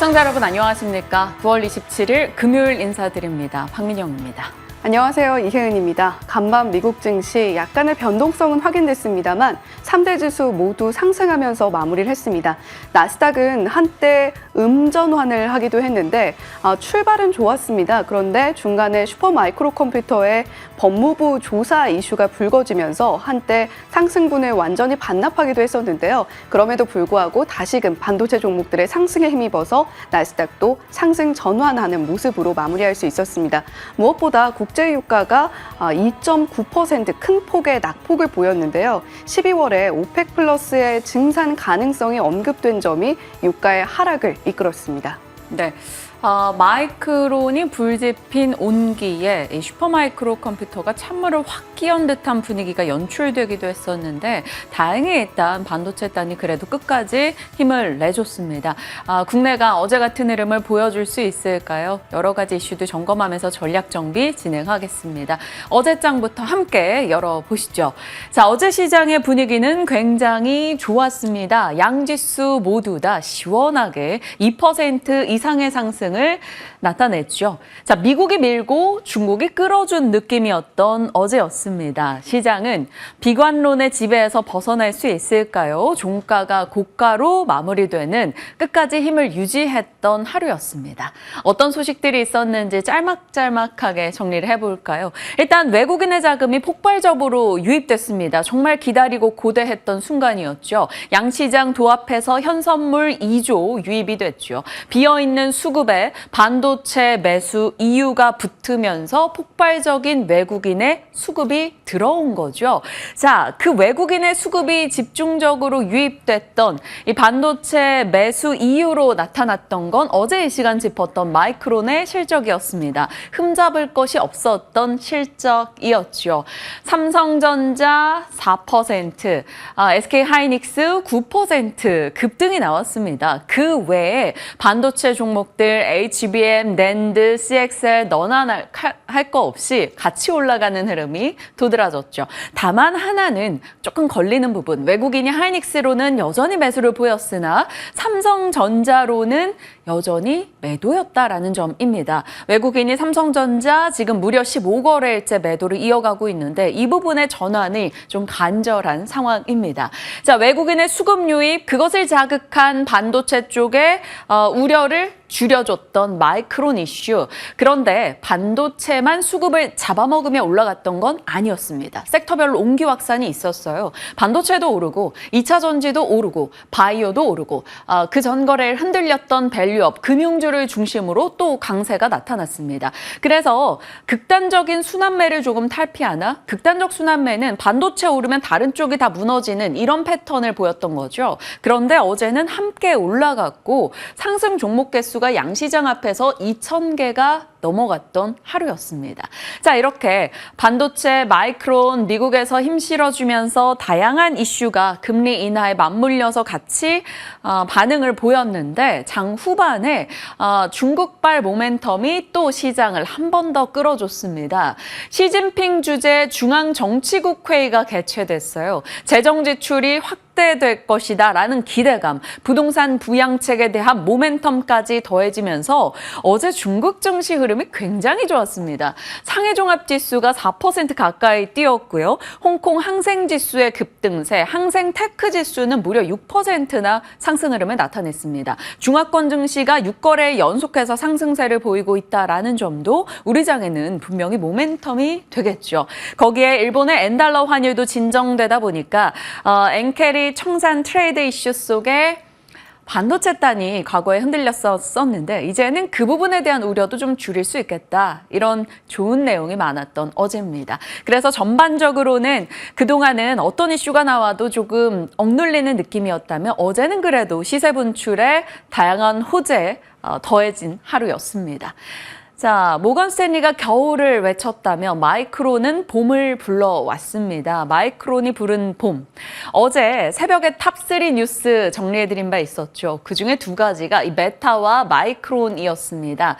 시청자 여러분 안녕하십니까? 9월 27일 금요일 인사드립니다. 박민영입니다. 안녕하세요. 이혜은입니다. 간밤 미국 증시 약간의 변동성은 확인됐습니다만 3대 지수 모두 상승하면서 마무리를 했습니다. 나스닥은 한때 음전환을 하기도 했는데 출발은 좋았습니다. 그런데 중간에 슈퍼마이크로 컴퓨터의 법무부 조사 이슈가 불거지면서 한때 상승분을 완전히 반납하기도 했었는데요. 그럼에도 불구하고 다시금 반도체 종목들의 상승에 힘입어서 나스닥도 상승 전환하는 모습으로 마무리할 수 있었습니다. 무엇보다 국제유가가 2.9% 큰 폭의 낙폭을 보였는데요. 12월에 오펙 플러스의 증산 가능성이 언급된 점이 유가의 하락을 이끌었습니다. 네. 마이크론이 불지핀 온기에 이 슈퍼마이크로 컴퓨터가 찬물을 확 끼얹은 듯한 분위기가 연출되기도 했었는데 다행히 일단 반도체단이 그래도 끝까지 힘을 내줬습니다. 국내가 어제 같은 흐름을 보여줄 수 있을까요? 여러 가지 이슈도 점검하면서 전략 정비 진행하겠습니다. 어제장부터 함께 열어보시죠. 자, 어제 시장의 분위기는 굉장히 좋았습니다. 양지수 모두 다 시원하게 2% 이상의 상승을 나타냈죠. 자, 미국이 밀고 중국이 끌어준 느낌이었던 어제였습니다. 시장은 비관론의 지배에서 벗어날 수 있을까요? 종가가 고가로 마무리되는 끝까지 힘을 유지했던 하루였습니다. 어떤 소식들이 있었는지 짤막짤막하게 정리를 해볼까요? 일단 외국인의 자금이 폭발적으로 유입됐습니다. 정말 기다리고 고대했던 순간이었죠. 양시장 도합해서 현선물 2조 유입이 됐죠. 비어있는 수급에 반도체 매수 이유가 붙으면서 폭발적인 외국인의 수급이 들어온 거죠. 자, 그 외국인의 수급이 집중적으로 유입됐던 이 반도체 매수 이유로 나타났던 건 어제 이 시간 짚었던 마이크론의 실적이었습니다. 흠잡을 것이 없었던 실적이었죠. 삼성전자 4%, SK하이닉스 9% 급등이 나왔습니다. 그 외에 반도체 종목들 HBM, 낸드, CXL 너나 할 거 없이 같이 올라가는 흐름이 도드라졌죠. 다만 하나는 조금 걸리는 부분, 외국인이 하이닉스로는 여전히 매수를 보였으나 삼성전자로는 여전히 매도였다라는 점입니다. 외국인이 삼성전자 지금 무려 15거래일째 매도를 이어가고 있는데 이 부분의 전환이 좀 간절한 상황입니다. 자, 외국인의 수급 유입, 그것을 자극한 반도체 쪽에 우려를 줄여줬던 마이크론 이슈. 그런데 반도체만 수급을 잡아먹으며 올라갔던 건 아니었습니다. 섹터별로 옹기 확산이 있었어요. 반도체도 오르고 2차 전지도 오르고 바이오도 오르고 그 전거래를 흔들렸던 밸류업, 금융주를 중심으로 또 강세가 나타났습니다. 그래서 극단적인 순환매를 조금 탈피하나 극단적 순환매는 반도체 오르면 다른 쪽이 다 무너지는 이런 패턴을 보였던 거죠. 그런데 어제는 함께 올라갔고 상승 종목 개수가 양시장 앞에서 2,000개가 넘어갔던 하루였습니다. 자, 이렇게 반도체 마이크론 미국에서 힘 실어주면서 다양한 이슈가 금리 인하에 맞물려서 같이 반응을 보였는데 장 후반에 중국발 모멘텀이 또 시장을 한 번 더 끌어줬습니다. 시진핑 주재 중앙정치국 회의가 개최됐어요. 재정 지출이 확대될 것이다라는 기대감, 부동산 부양책에 대한 모멘텀까지 더해지면서 어제 중국 증시 흐름이 굉장히 좋았습니다. 상해종합지수가 4% 가까이 뛰었고요. 홍콩 항생지수의 급등세, 항생테크지수는 무려 6%나 상승 흐름을 나타냈습니다. 중화권 증시가 6거래일 연속해서 상승세를 보이고 있다라는 점도 우리 장에는 분명히 모멘텀이 되겠죠. 거기에 일본의 엔달러 환율도 진정되다 보니까 엔캐리 청산 트레이드 이슈 속에 반도체단이 과거에 흔들렸었는데 이제는 그 부분에 대한 우려도 좀 줄일 수 있겠다. 이런 좋은 내용이 많았던 어제입니다. 그래서 전반적으로는 그동안은 어떤 이슈가 나와도 조금 억눌리는 느낌이었다면 어제는 그래도 시세 분출에 다양한 호재 더해진 하루였습니다. 자, 모건 스탠리가 겨울을 외쳤다며 마이크론은 봄을 불러왔습니다. 마이크론이 부른 봄. 어제 새벽에 탑3 뉴스 정리해드린 바 있었죠. 그중에 두 가지가 이 메타와 마이크론이었습니다.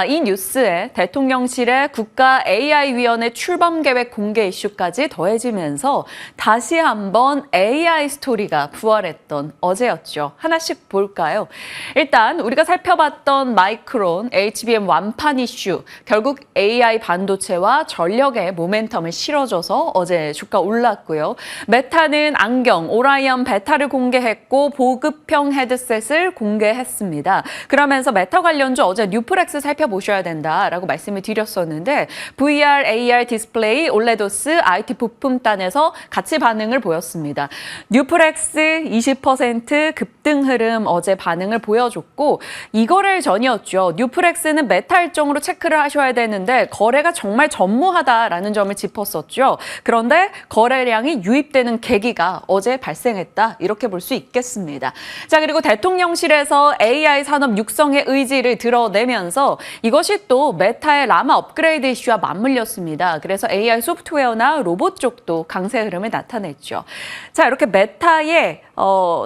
이 뉴스에 대통령실의 국가 AI위원회 출범 계획 공개 이슈까지 더해지면서 다시 한번 AI 스토리가 부활했던 어제였죠. 하나씩 볼까요? 일단 우리가 살펴봤던 마이크론, HBM 완판 이슈, 결국 AI 반도체와 전력에 모멘텀을 실어줘서 어제 주가 올랐고요. 메타는 안경, 오라이언 베타를 공개했고 보급형 헤드셋을 공개했습니다. 그러면서 메타 관련주 어제 뉴프렉스 살펴보셔야 된다라고 말씀을 드렸었는데 VR, AR 디스플레이, 올레도스, IT 부품단에서 같이 반응을 보였습니다. 뉴프렉스 20% 급등 흐름 어제 반응을 보여줬고 이거를 전이었죠. 뉴프렉스는 메타 일정으로 체크를 하셔야 되는데 거래가 정말 전무하다라는 점을 짚었었죠. 그런데 거래량이 유입되는 계기가 어제 발생했다. 이렇게 볼 수 있겠습니다. 자, 그리고 대통령실에서 AI 산업 육성의 의지를 드러내면서 이것이 또 메타의 라마 업그레이드 이슈와 맞물렸습니다. 그래서 AI 소프트웨어나 로봇 쪽도 강세 흐름을 나타냈죠. 자, 이렇게 메타의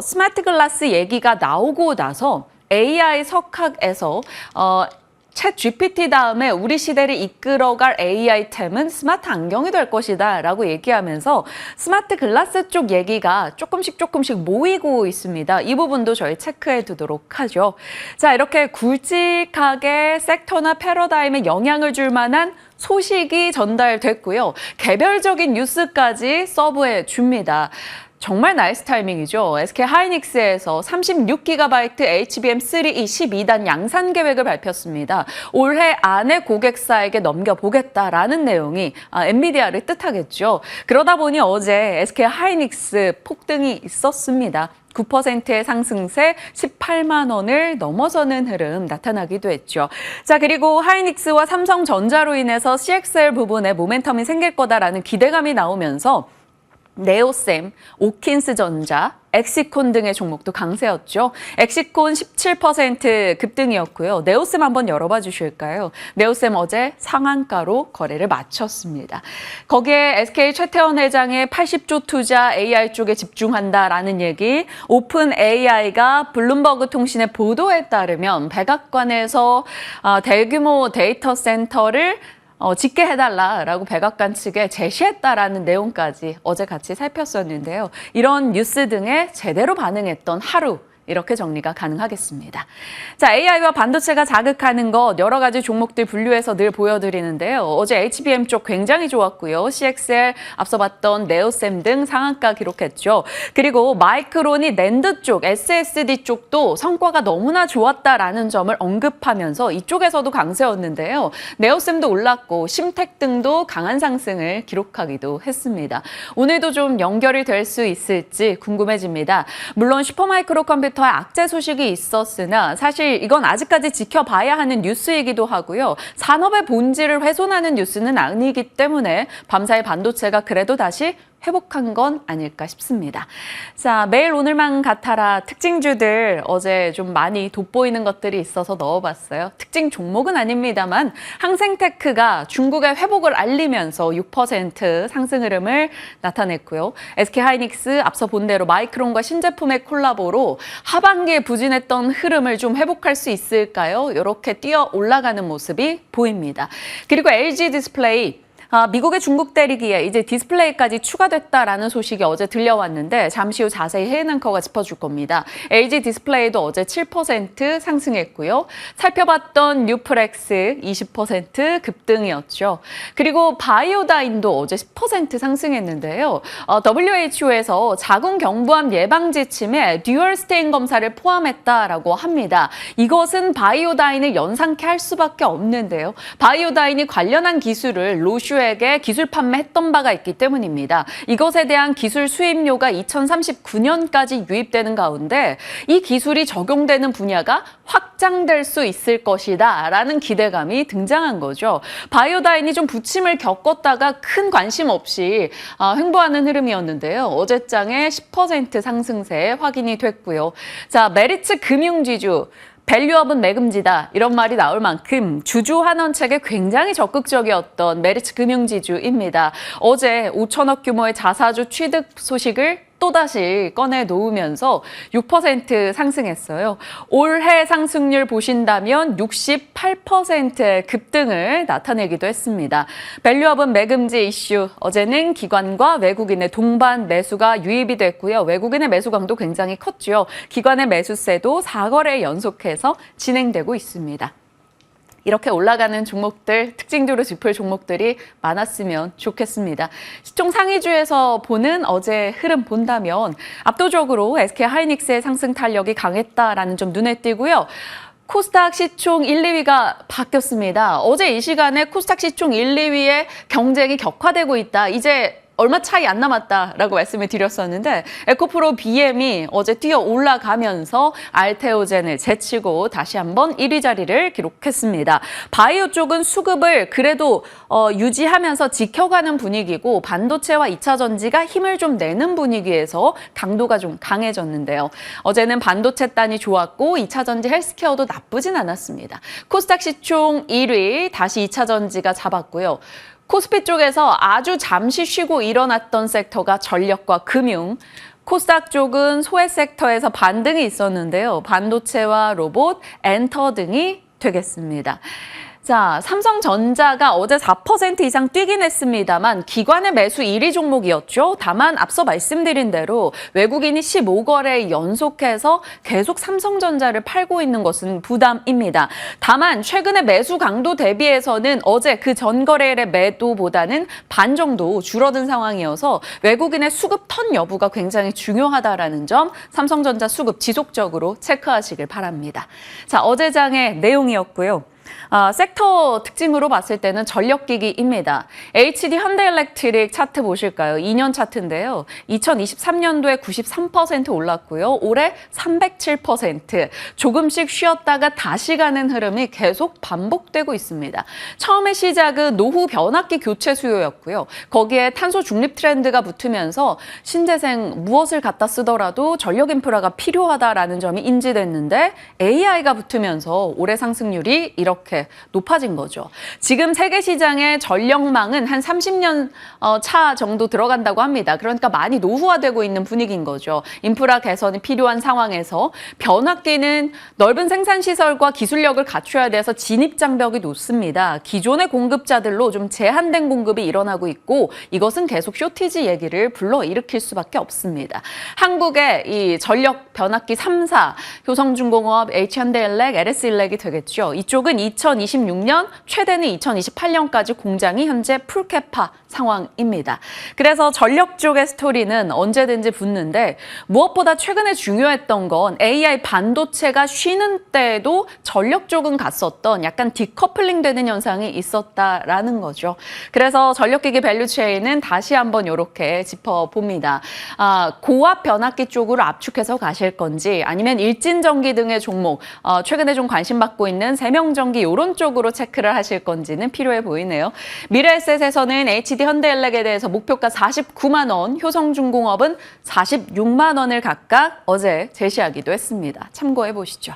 스마트 글라스 얘기가 나오고 나서 AI 석학에서 챗 GPT 다음에 우리 시대를 이끌어갈 AI템은 스마트 안경이 될 것이다 라고 얘기하면서 스마트 글라스 쪽 얘기가 조금씩 모이고 있습니다. 이 부분도 저희 체크해 두도록 하죠. 자, 이렇게 굵직하게 섹터나 패러다임에 영향을 줄 만한 소식이 전달됐고요. 개별적인 뉴스까지 서브해 줍니다. 정말 나이스 타이밍이죠. SK 하이닉스에서 36GB HBM3E 12단 양산 계획을 밝혔습니다. 올해 안에 고객사에게 넘겨보겠다라는 내용이 엔비디아를 뜻하겠죠. 그러다 보니 어제 SK 하이닉스 폭등이 있었습니다. 9%의 상승세 18만 원을 넘어서는 흐름 나타나기도 했죠. 자, 그리고 하이닉스와 삼성전자로 인해서 CXL 부분에 모멘텀이 생길 거다라는 기대감이 나오면서 네오셈, 오킨스전자, 엑시콘 등의 종목도 강세였죠. 엑시콘 17% 급등이었고요. 네오셈 한번 열어봐 주실까요? 네오셈 어제 상한가로 거래를 마쳤습니다. 거기에 SK 최태원 회장의 80조 투자 AI 쪽에 집중한다라는 얘기, 오픈 AI가 블룸버그 통신의 보도에 따르면 백악관에서 대규모 데이터 센터를 짓게 해달라라고 백악관 측에 제시했다라는 내용까지 어제 같이 살폈었는데요. 이런 뉴스 등에 제대로 반응했던 하루, 이렇게 정리가 가능하겠습니다. 자, AI와 반도체가 자극하는 것 여러 가지 종목들 분류해서 늘 보여드리는데요. 어제 HBM 쪽 굉장히 좋았고요. CXL 앞서 봤던 네오셈 등 상한가 기록했죠. 그리고 마이크론이 낸드 쪽, SSD 쪽도 성과가 너무나 좋았다라는 점을 언급하면서 이쪽에서도 강세였는데요. 네오셈도 올랐고 심텍 등도 강한 상승을 기록하기도 했습니다. 오늘도 좀 연결이 될 수 있을지 궁금해집니다. 물론 슈퍼마이크로 컴퓨터 악재 소식이 있었으나 사실 이건 아직까지 지켜봐야 하는 뉴스이기도 하고요. 산업의 본질을 훼손하는 뉴스는 아니기 때문에 밤사이 반도체가 그래도 다시 회복한 건 아닐까 싶습니다. 자, 매일 오늘만 같아라 특징주들 어제 좀 많이 돋보이는 것들이 있어서 넣어봤어요. 특징 종목은 아닙니다만 항생테크가 중국의 회복을 알리면서 6% 상승 흐름을 나타냈고요. SK하이닉스 앞서 본 대로 마이크론과 신제품의 콜라보로 하반기에 부진했던 흐름을 좀 회복할 수 있을까요? 이렇게 뛰어 올라가는 모습이 보입니다. 그리고 LG 디스플레이 미국의 중국 대리기에 이제 디스플레이까지 추가됐다라는 소식이 어제 들려왔는데 잠시 후 자세히 혜인 앵커가 짚어줄 겁니다. LG 디스플레이도 어제 7% 상승했고요. 살펴봤던 뉴프렉스 20% 급등이었죠. 그리고 바이오다인도 어제 10% 상승했는데요. WHO에서 자궁 경부암 예방 지침에 듀얼 스테인 검사를 포함했다라고 합니다. 이것은 바이오다인을 연상케 할 수밖에 없는데요. 바이오다인이 관련한 기술을 로슈 에게 기술 판매했던 바가 있기 때문입니다. 이것에 대한 기술 수입료가 2039년까지 유입되는 가운데 이 기술이 적용되는 분야가 확장될 수 있을 것이다 라는 기대감이 등장한 거죠. 바이오다인이 좀 부침을 겪었다가 큰 관심 없이 횡보하는 흐름이었는데요. 어제장에 10% 상승세 확인이 됐고요. 자, 메리츠 금융지주 밸류업은 매금지다 이런 말이 나올 만큼 주주 환원책에 굉장히 적극적이었던 메리츠 금융지주입니다. 어제 5천억 규모의 자사주 취득 소식을 또다시 꺼내 놓으면서 6% 상승했어요. 올해 상승률 보신다면 68%의 급등을 나타내기도 했습니다. 밸류업은 매금지 이슈, 어제는 기관과 외국인의 동반 매수가 유입이 됐고요. 외국인의 매수 강도 굉장히 컸죠. 기관의 매수세도 4거래 연속해서 진행되고 있습니다. 이렇게 올라가는 종목들, 특징적으로 짚을 종목들이 많았으면 좋겠습니다. 시총 상위주에서 보는 어제 흐름 본다면 압도적으로 SK하이닉스의 상승 탄력이 강했다라는 점 눈에 띄고요. 코스닥 시총 1, 2위가 바뀌었습니다. 어제 이 시간에 코스닥 시총 1, 2위의 경쟁이 격화되고 있다. 이제 얼마 차이 안 남았다라고 말씀을 드렸었는데 에코프로 BM이 어제 뛰어 올라가면서 알테오젠을 제치고 다시 한번 1위 자리를 기록했습니다. 바이오 쪽은 수급을 그래도 유지하면서 지켜가는 분위기고 반도체와 2차 전지가 힘을 좀 내는 분위기에서 강도가 좀 강해졌는데요. 어제는 반도체 단이 좋았고 2차 전지 헬스케어도 나쁘진 않았습니다. 코스닥 시총 1위 다시 2차 전지가 잡았고요. 코스피 쪽에서 아주 잠시 쉬고 일어났던 섹터가 전력과 금융, 코스닥 쪽은 소외 섹터에서 반등이 있었는데요. 반도체와 로봇, 엔터 등이 되겠습니다. 자, 삼성전자가 어제 4% 이상 뛰긴 했습니다만 기관의 매수 1위 종목이었죠. 다만 앞서 말씀드린 대로 외국인이 15거래 연속해서 계속 삼성전자를 팔고 있는 것은 부담입니다. 다만 최근의 매수 강도 대비해서는 어제 그 전거래일의 매도보다는 반 정도 줄어든 상황이어서 외국인의 수급 턴 여부가 굉장히 중요하다라는 점 삼성전자 수급 지속적으로 체크하시길 바랍니다. 자, 어제 장의 내용이었고요. 섹터 특징으로 봤을 때는 전력기기입니다. HD 현대일렉트릭 차트 보실까요? 2년 차트인데요. 2023년도에 93% 올랐고요. 올해 307%. 조금씩 쉬었다가 다시 가는 흐름이 계속 반복되고 있습니다. 처음에 시작은 노후 변압기 교체 수요였고요. 거기에 탄소 중립 트렌드가 붙으면서 신재생 무엇을 갖다 쓰더라도 전력 인프라가 필요하다라는 점이 인지됐는데 AI가 붙으면서 올해 상승률이 이렇게 높아진 거죠. 지금 세계 시장의 전력망은 한 30년 차 정도 들어간다고 합니다. 그러니까 많이 노후화되고 있는 분위기인 거죠. 인프라 개선이 필요한 상황에서 변압기는 넓은 생산시설과 기술력을 갖춰야 돼서 진입장벽이 높습니다. 기존의 공급자들로 좀 제한된 공급이 일어나고 있고 이것은 계속 쇼티지 얘기를 불러일으킬 수밖에 없습니다. 한국의 이 전력 변압기 3사, 효성중공업, H현대일렉, LS일렉이 되겠죠. 이쪽은 2026년, 최대는 2028년까지 공장이 현재 풀캐파 상황입니다. 그래서 전력 쪽의 스토리는 언제든지 붙는데 무엇보다 최근에 중요했던 건 AI 반도체가 쉬는 때에도 전력 쪽은 갔었던 약간 디커플링 되는 현상이 있었다라는 거죠. 그래서 전력기기 밸류체인은 다시 한번 이렇게 짚어봅니다. 고압 변압기 쪽으로 압축해서 가실 건지 아니면 일진전기 등의 종목, 최근에 좀 관심 받고 있는 세명전기 이런 쪽으로 체크를 하실 건지는 필요해 보이네요. 미래에셋에서는 HD 현대일렉에 대해서 목표가 49만 원, 효성중공업은 46만 원을 각각 어제 제시하기도 했습니다. 참고해 보시죠.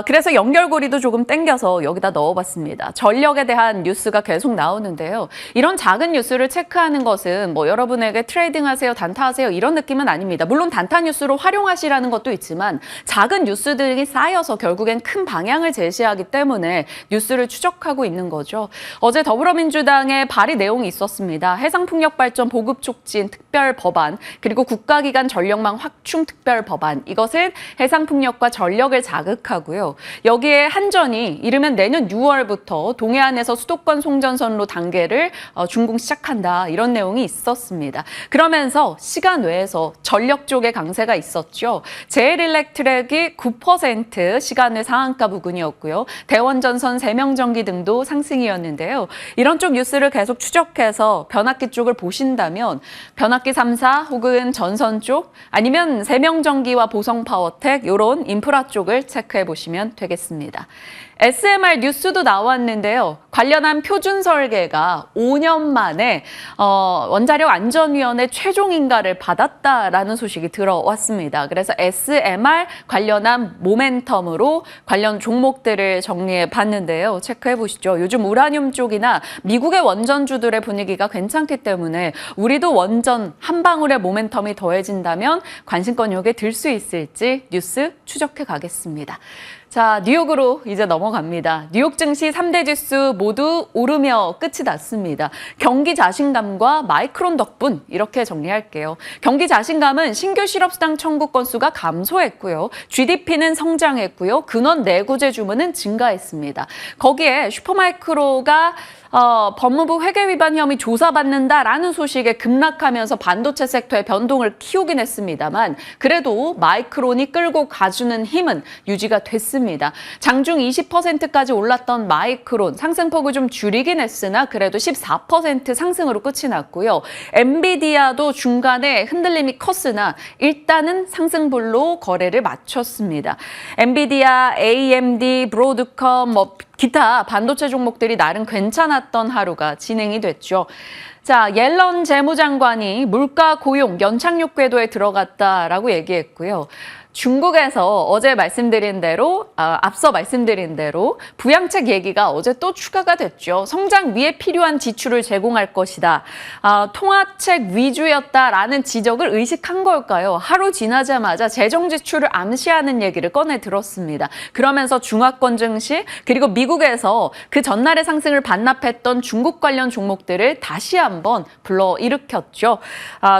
그래서 연결고리도 조금 땡겨서 여기다 넣어봤습니다. 전력에 대한 뉴스가 계속 나오는데요. 이런 작은 뉴스를 체크하는 것은 뭐 여러분에게 트레이딩하세요, 단타하세요 이런 느낌은 아닙니다. 물론 단타 뉴스로 활용하시라는 것도 있지만 작은 뉴스들이 쌓여서 결국엔 큰 방향을 제시하기 때문에 뉴스를 추적하고 있는 거죠. 어제 더불어민주당의 발의 내용이 있었습니다. 해상풍력발전 보급 촉진 특별 법안 그리고 국가기관 전력망 확충 특별 법안 이것은 해상풍력과 전력을 자극하고 여기에 한전이 이르면 내년 6월부터 동해안에서 수도권 송전선로 단계를 준공 시작한다 이런 내용이 있었습니다. 그러면서 시간 외에서 전력 쪽의 강세가 있었죠. 제일일렉트릭이 9% 시간 외 상한가 부근이었고요. 대원전선, 세명전기 등도 상승이었는데요. 이런 쪽 뉴스를 계속 추적해서 변압기 쪽을 보신다면 변압기 3사 혹은 전선 쪽 아니면 세명전기와 보성파워텍 이런 인프라 쪽을 체크해 보시면 보시면 되겠습니다. SMR 뉴스도 나왔는데요. 관련한 표준 설계가 5년 만에 원자력 안전위원회 최종 인가를 받았다라는 소식이 들어왔습니다. 그래서 SMR 관련한 모멘텀으로 관련 종목들을 정리해 봤는데요. 체크해 보시죠. 요즘 우라늄 쪽이나 미국의 원전주들의 분위기가 괜찮기 때문에 우리도 원전 한 방울의 모멘텀이 더해진다면 관심권 요게 들 수 있을지 뉴스 추적해 가겠습니다. 자, 뉴욕으로 이제 넘어갑니다. 뉴욕 증시 3대 지수 모두 오르며 끝이 났습니다. 경기 자신감과 마이크론 덕분 이렇게 정리할게요. 경기 자신감은 신규 실업수당 청구 건수가 감소했고요. GDP는 성장했고요. 근원 내구재 주문은 증가했습니다. 거기에 슈퍼마이크로가 법무부 회계 위반 혐의 조사받는다라는 소식에 급락하면서 반도체 섹터의 변동을 키우긴 했습니다만 그래도 마이크론이 끌고 가주는 힘은 유지가 됐습니다. 장중 20%까지 올랐던 마이크론 상승폭을 좀 줄이긴 했으나 그래도 14% 상승으로 끝이 났고요. 엔비디아도 중간에 흔들림이 컸으나 일단은 상승분로 거래를 마쳤습니다. 엔비디아, AMD, 브로드컴, 기타 반도체 종목들이 나름 괜찮았던 하루가 진행이 됐죠. 자, 옐런 재무장관이 물가 고용 연착륙 궤도에 들어갔다라고 얘기했고요. 중국에서 어제 말씀드린 대로, 앞서 말씀드린 대로 부양책 얘기가 어제 또 추가가 됐죠. 성장 위에 필요한 지출을 제공할 것이다. 통화책 위주였다라는 지적을 의식한 걸까요? 하루 지나자마자 재정 지출을 암시하는 얘기를 꺼내 들었습니다. 그러면서 중화권 증시 그리고 미국에서 그 전날의 상승을 반납했던 중국 관련 종목들을 다시 한번 불러일으켰죠.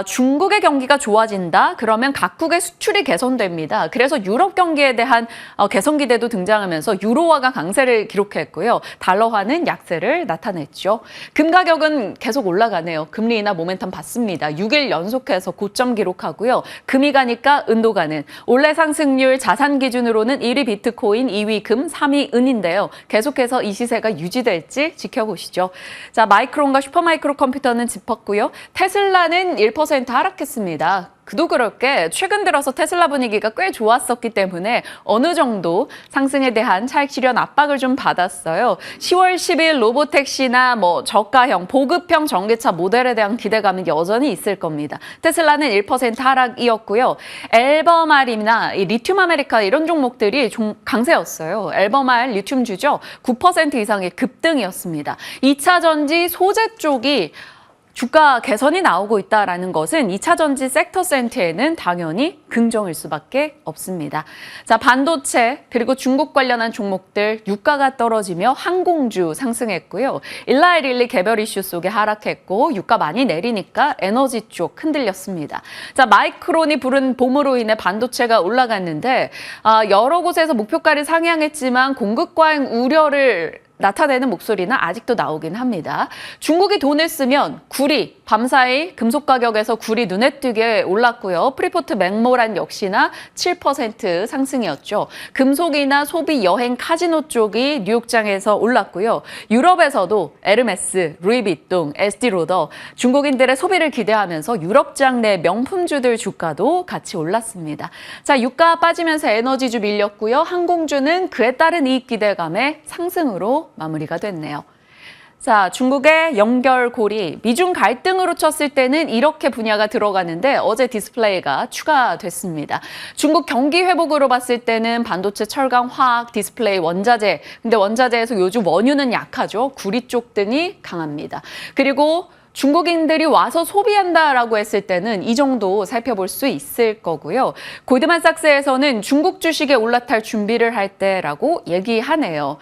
중국의 경기가 좋아진다? 그러면 각국의 수출이 개선됩니다. 그래서 유럽 경기에 대한 개선 기대도 등장하면서 유로화가 강세를 기록했고요. 달러화는 약세를 나타냈죠. 금 가격은 계속 올라가네요. 금리 인하 모멘텀 받습니다. 6일 연속해서 고점 기록하고요. 금이 가니까 은도 가는. 올해 상승률 자산 기준으로는 1위 비트코인, 2위 금, 3위 은인데요. 계속해서 이 시세가 유지될지 지켜보시죠. 자, 마이크론과 슈퍼마이크로 컴퓨터는 짚었고요. 테슬라는 1% 하락했습니다. 그도 그럴 게 최근 들어서 테슬라 분위기가 꽤 좋았었기 때문에 어느 정도 상승에 대한 차익 실현 압박을 좀 받았어요. 10월 10일 로보택시나 저가형, 보급형 전기차 모델에 대한 기대감은 여전히 있을 겁니다. 테슬라는 1% 하락이었고요. 엘버말이나 리튬 아메리카 이런 종목들이 좀 강세였어요. 엘버말 리튬주죠. 9% 이상의 급등이었습니다. 2차 전지 소재 쪽이 주가 개선이 나오고 있다는 것은 2차 전지 섹터 센터에는 당연히 긍정일 수밖에 없습니다. 자, 반도체 그리고 중국 관련한 종목들 유가가 떨어지며 항공주 상승했고요. 일라이릴리 개별 이슈 속에 하락했고 유가 많이 내리니까 에너지 쪽 흔들렸습니다. 자, 마이크론이 부른 봄으로 인해 반도체가 올라갔는데 여러 곳에서 목표가를 상향했지만 공급 과잉 우려를 나타내는 목소리는 아직도 나오긴 합니다. 중국이 돈을 쓰면 구리, 밤사이 금속 가격에서 구리 눈에 띄게 올랐고요. 프리포트 맥모란 역시나 7% 상승이었죠. 금속이나 소비, 여행, 카지노 쪽이 뉴욕장에서 올랐고요. 유럽에서도 에르메스, 루이비통, 에스티로더 중국인들의 소비를 기대하면서 유럽장 내 명품주들 주가도 같이 올랐습니다. 자, 유가 빠지면서 에너지주 밀렸고요. 항공주는 그에 따른 이익 기대감에 상승으로 마무리가 됐네요. 자, 중국의 연결고리, 미중 갈등으로 쳤을 때는 이렇게 분야가 들어가는데 어제 디스플레이가 추가됐습니다. 중국 경기 회복으로 봤을 때는 반도체, 철강, 화학, 디스플레이, 원자재. 근데 원자재에서 요즘 원유는 약하죠. 구리 쪽 등이 강합니다. 그리고 중국인들이 와서 소비한다라고 했을 때는 이 정도 살펴볼 수 있을 거고요. 골드만삭스에서는 중국 주식에 올라탈 준비를 할 때라고 얘기하네요.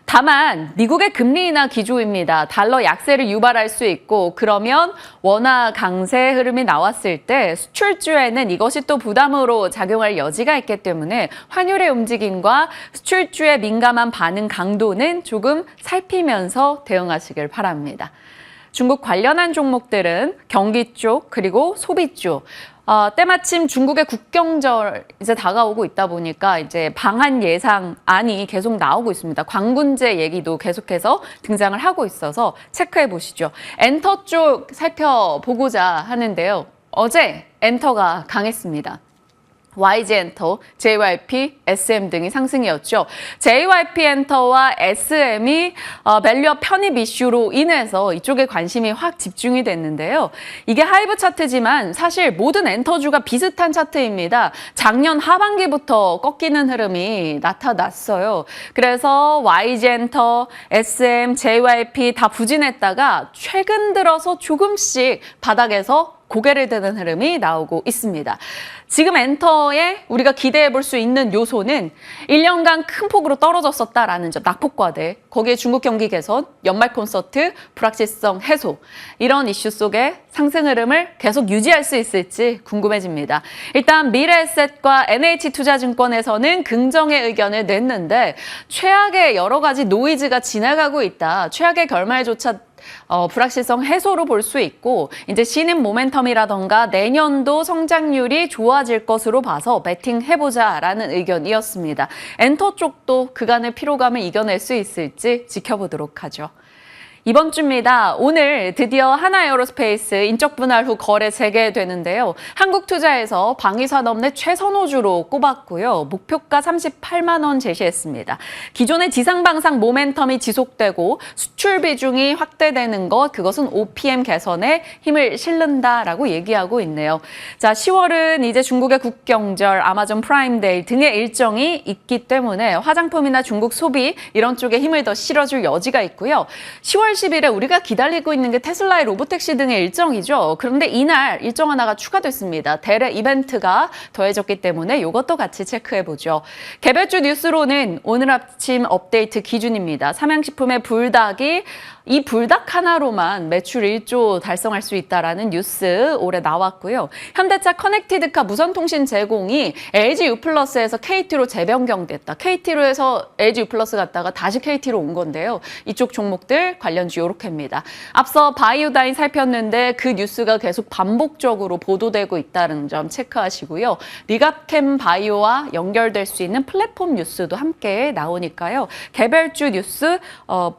다만 미국의 금리 인하 기조입니다. 달러 약세를 유발할 수 있고 그러면 원화 강세 흐름이 나왔을 때 수출주에는 이것이 또 부담으로 작용할 여지가 있기 때문에 환율의 움직임과 수출주의 민감한 반응 강도는 조금 살피면서 대응하시길 바랍니다. 중국 관련한 종목들은 경기 쪽 그리고 소비 쪽 때마침 중국의 국경절 이제 다가오고 있다 보니까 이제 방한 예상안이 계속 나오고 있습니다. 광군제 얘기도 계속해서 등장을 하고 있어서 체크해 보시죠. 엔터 쪽 살펴보고자 하는데요. 어제 엔터가 강했습니다. YG엔터, JYP, SM 등이 상승이었죠. JYP엔터와 SM이 밸류업 편입 이슈로 인해서 이쪽에 관심이 확 집중이 됐는데요. 이게 하이브 차트지만 사실 모든 엔터주가 비슷한 차트입니다. 작년 하반기부터 꺾이는 흐름이 나타났어요. 그래서 YG엔터, SM, JYP 다 부진했다가 최근 들어서 조금씩 바닥에서 고개를 드는 흐름이 나오고 있습니다. 지금 엔터에 우리가 기대해 볼 수 있는 요소는 1년간 큰 폭으로 떨어졌었다라는 점, 낙폭과대, 거기에 중국 경기 개선, 연말 콘서트, 불확실성 해소, 이런 이슈 속에 상승 흐름을 계속 유지할 수 있을지 궁금해집니다. 일단 미래에셋과 NH투자증권에서는 긍정의 의견을 냈는데 최악의 여러 가지 노이즈가 지나가고 있다. 최악의 결말조차 불확실성 해소로 볼 수 있고 이제 신인 모멘텀이라던가 내년도 성장률이 좋아질 것으로 봐서 베팅해보자라는 의견이었습니다. 엔터 쪽도 그간의 피로감을 이겨낼 수 있을지 지켜보도록 하죠. 이번 주입니다. 오늘 드디어 하나에어로스페이스 인적 분할 후 거래 재개되는데요. 한국투자에서 방위산업 내 최선호주로 꼽았고요. 목표가 38만 원 제시했습니다. 기존의 지상방산 모멘텀이 지속되고 수출 비중이 확대되는 것, 그것은 OPM 개선에 힘을 실른다라고 얘기하고 있네요. 자, 10월은 이제 중국의 국경절, 아마존 프라임데이 등의 일정이 있기 때문에 화장품이나 중국 소비 이런 쪽에 힘을 더 실어줄 여지가 있고요. 10월 10일에 우리가 기다리고 있는 게 테슬라의 로보택시 등의 일정이죠. 그런데 이날 일정 하나가 추가됐습니다. 대례 이벤트가 더해졌기 때문에 이것도 같이 체크해보죠. 개별주 뉴스로는 오늘 아침 업데이트 기준입니다. 삼양식품의 불닭이 이 불닭 하나로만 매출 1조 달성할 수 있다라는 뉴스 올해 나왔고요. 현대차 커넥티드카 무선통신 제공이 LG U+에서 KT로 재변경됐다. KT로 해서 LG U+ 갔다가 다시 KT로 온 건데요. 이쪽 종목들 관련주 요렇게입니다. 앞서 바이오다인 살폈는데 그 뉴스가 계속 반복적으로 보도되고 있다는 점 체크하시고요. 리갑캠 바이오와 연결될 수 있는 플랫폼 뉴스도 함께 나오니까요. 개별주 뉴스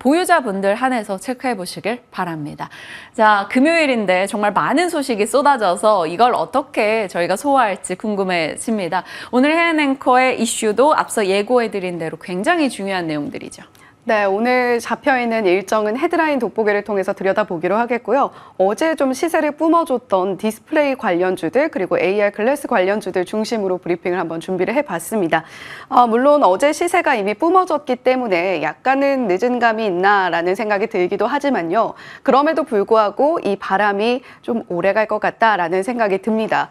보유자분들 한해서 체크해 보시길 바랍니다. 자, 금요일인데 정말 많은 소식이 쏟아져서 이걸 어떻게 저희가 소화할지 궁금해집니다. 오늘 해안앵커의 이슈도 앞서 예고해드린 대로 굉장히 중요한 내용들이죠. 네, 오늘 잡혀있는 일정은 헤드라인 돋보기를 통해서 들여다보기로 하겠고요. 어제 좀 시세를 뿜어줬던 디스플레이 관련주들 그리고 AR 글래스 관련주들 중심으로 브리핑을 한번 준비를 해봤습니다. 물론 어제 시세가 이미 뿜어졌기 때문에 약간은 늦은 감이 있나라는 생각이 들기도 하지만요. 그럼에도 불구하고 이 바람이 좀 오래 갈 것 같다라는 생각이 듭니다.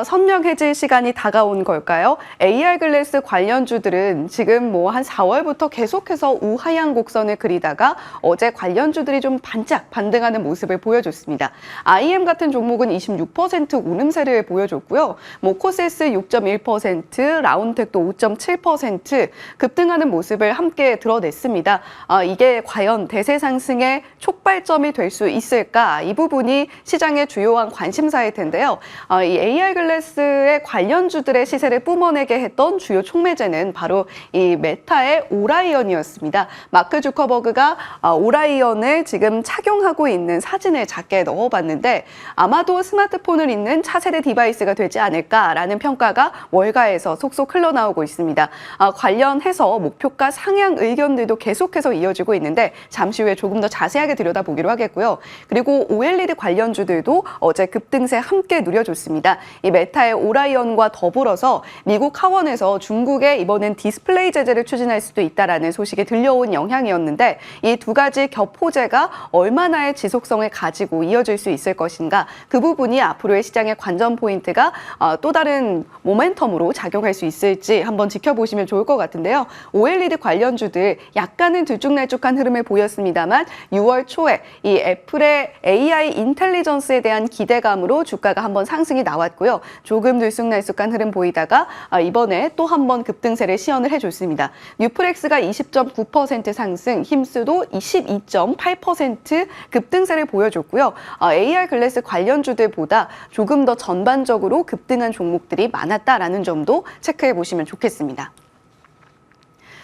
선명해질 시간이 다가온 걸까요? AR 글래스 관련주들은 지금 뭐 한 4월부터 계속해서 하향 곡선을 그리다가 어제 관련주들이 좀 반짝 반등하는 모습을 보여줬습니다. IM 같은 종목은 26% 오름세를 보여줬고요. 코세스 6.1%, 라운텍도 5.7% 급등하는 모습을 함께 드러냈습니다. 이게 과연 대세 상승의 촉발점이 될 수 있을까? 이 부분이 시장의 주요한 관심사일 텐데요. 이 AR 글래스의 관련주들의 시세를 뿜어내게 했던 주요 촉매제는 바로 이 메타의 오라이언이었습니다. 마크 주커버그가 오라이언을 지금 착용하고 있는 사진을 작게 넣어봤는데 아마도 스마트폰을 있는 차세대 디바이스가 되지 않을까라는 평가가 월가에서 속속 흘러나오고 있습니다. 관련해서 목표가 상향 의견들도 계속해서 이어지고 있는데 잠시 후에 조금 더 자세하게 들여다보기로 하겠고요. 그리고 OLED 관련주들도 어제 급등세 함께 누려줬습니다. 이 메타의 오라이언과 더불어서 미국 하원에서 중국에 이번엔 디스플레이 제재를 추진할 수도 있다라는 소식이 들려온 영향이었는데 이 두 가지 겹호재가 얼마나의 지속성을 가지고 이어질 수 있을 것인가, 그 부분이 앞으로의 시장의 관전 포인트가 또 다른 모멘텀으로 작용할 수 있을지 한번 지켜보시면 좋을 것 같은데요. OLED 관련주들 약간은 들쭉날쭉한 흐름을 보였습니다만 6월 초에 이 애플의 AI 인텔리전스에 대한 기대감으로 주가가 한번 상승이 나왔고요. 조금 들쑥날쑥한 흐름 보이다가 이번에 또 한번 급등세를 시연을 해줬습니다. 뉴프렉스가 20.9% 상승, 힘스도 22.8% 급등세를 보여줬고요. AR 글래스 관련주들보다 조금 더 전반적으로 급등한 종목들이 많았다라는 점도 체크해 보시면 좋겠습니다.